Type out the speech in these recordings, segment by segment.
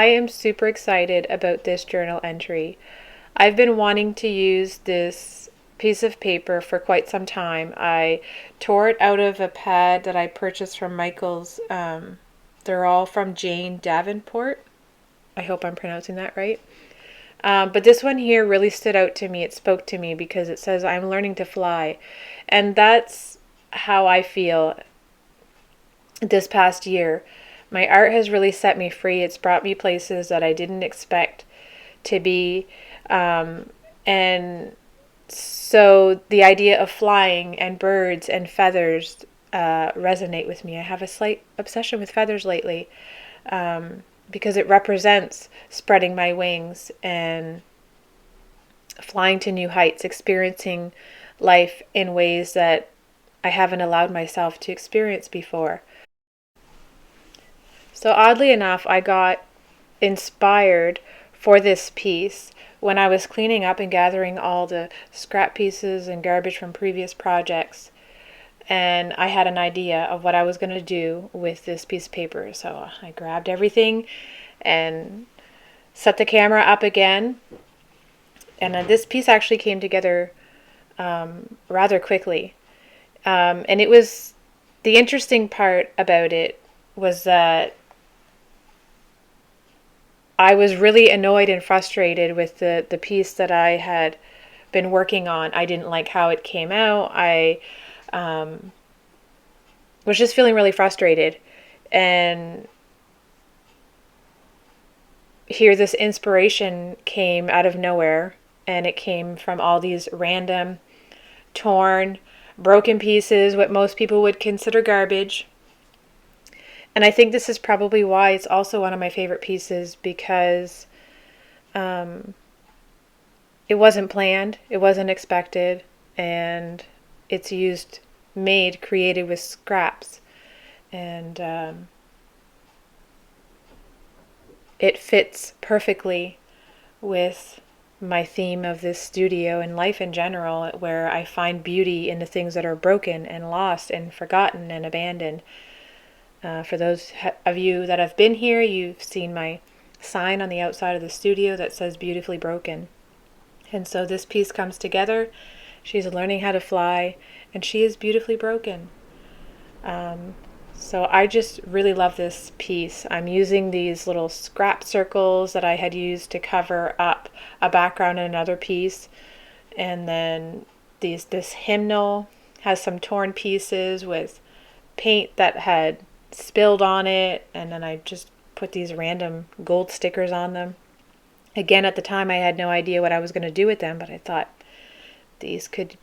I am super excited about this journal entry. I've been wanting to use this piece of paper for quite some time. I tore it out of a pad that I purchased from Michael's. They're all from Jane Davenport. I hope I'm pronouncing that right. But this one here really stood out to me. It spoke to me because it says, I'm learning to fly. And that's how I feel this past year. My art has really set me free. It's brought me places that I didn't expect to be. And so the idea of flying and birds and feathers resonate with me. I have a slight obsession with feathers lately because it represents spreading my wings and flying to new heights, experiencing life in ways that I haven't allowed myself to experience before. So oddly enough, I got inspired for this piece when I was cleaning up and gathering all the scrap pieces and garbage from previous projects. And I had an idea of what I was going to do with this piece of paper. So I grabbed everything and set the camera up again. And this piece actually came together rather quickly. And it was, the interesting part about it was that I was really annoyed and frustrated with the piece that I had been working on. I didn't like how it came out. I was just feeling really frustrated. And here this inspiration came out of nowhere, and it came from all these random, torn, broken pieces, what most people would consider garbage. And I think this is probably why it's also one of my favorite pieces, because it wasn't planned, it wasn't expected, and it's created with scraps. And it fits perfectly with my theme of this studio and life in general, where I find beauty in the things that are broken and lost and forgotten and abandoned. For those of you that have been here, you've seen my sign on the outside of the studio that says beautifully broken. And so this piece comes together. She's learning how to fly, and she is beautifully broken. So I just really love this piece. I'm using these little scrap circles that I had used to cover up a background in another piece. And then this hymnal has some torn pieces with paint that had spilled on it, and then I just put these random gold stickers on them. Again, at the time I had no idea what I was going to do with them, but I thought these could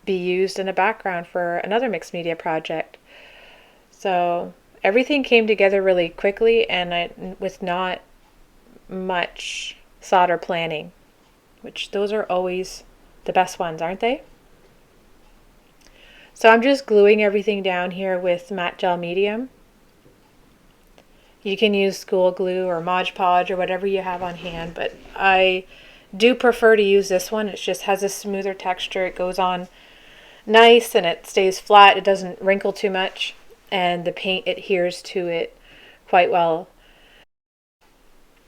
be used in a background for another mixed media project. So everything came together really quickly, and with not much thought or planning, which those are always the best ones, aren't they? So I'm just gluing everything down here with matte gel medium. You can use school glue or Mod Podge or whatever you have on hand, but I do prefer to use this one. It just has a smoother texture. It goes on nice and it stays flat. It doesn't wrinkle too much, and the paint adheres to it quite well.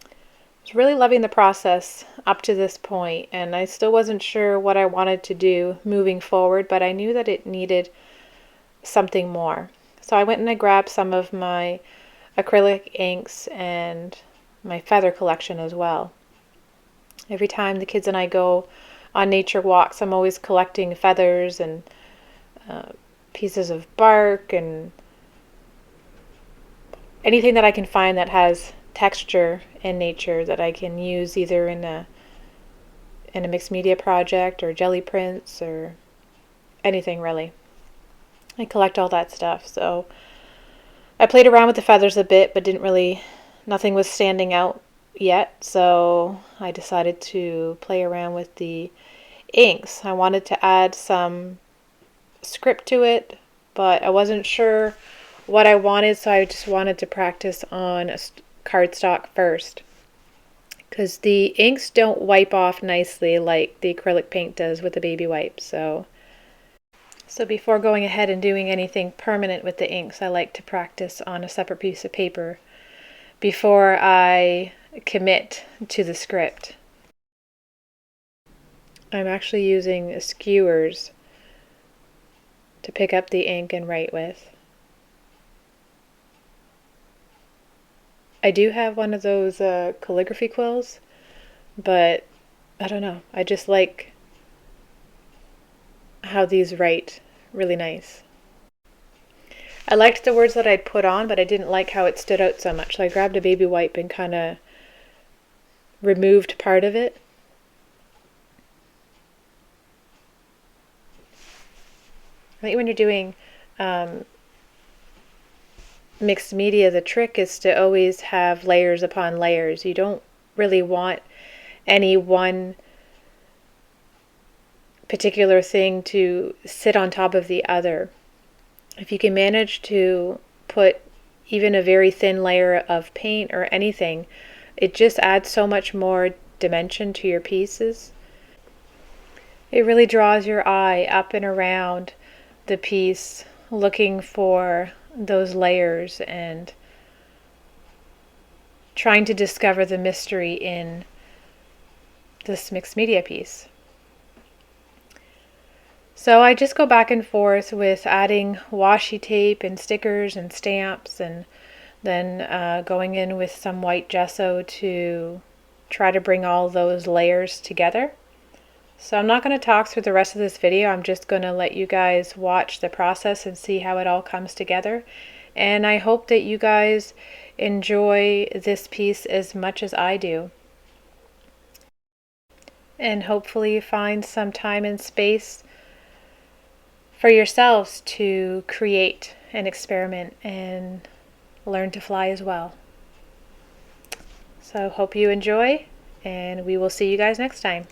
I was really loving the process up to this point, and I still wasn't sure what I wanted to do moving forward, but I knew that it needed something more. So I went and I grabbed some of my acrylic inks and my feather collection as well. Every time the kids and I go on nature walks, I'm always collecting feathers and pieces of bark and anything that I can find that has texture in nature that I can use either in a mixed media project or jelly prints or anything really. I collect all that stuff. So I played around with the feathers a bit, but nothing was standing out yet, so I decided to play around with the inks. I wanted to add some script to it, but I wasn't sure what I wanted, so I just wanted to practice on cardstock first, because the inks don't wipe off nicely like the acrylic paint does with the baby wipes. So before going ahead and doing anything permanent with the inks, I like to practice on a separate piece of paper before I commit to the script. I'm actually using skewers to pick up the ink and write with. I do have one of those calligraphy quills, but I don't know. I just like how these write really nice. I liked the words that I'd put on, but I didn't like how it stood out so much. So I grabbed a baby wipe and kind of removed part of it. I think when you're doing mixed media, the trick is to always have layers upon layers. You don't really want any one particular thing to sit on top of the other. If you can manage to put even a very thin layer of paint or anything, it just adds so much more dimension to your pieces. It really draws your eye up and around the piece, looking for those layers and trying to discover the mystery in this mixed media piece. So I just go back and forth with adding washi tape and stickers and stamps, and then going in with some white gesso to try to bring all those layers together. So I'm not going to talk through the rest of this video. I'm just going to let you guys watch the process and see how it all comes together. And I hope that you guys enjoy this piece as much as I do. And hopefully find some time and space for yourselves to create and experiment and learn to fly as well. So hope you enjoy, and we will see you guys next time.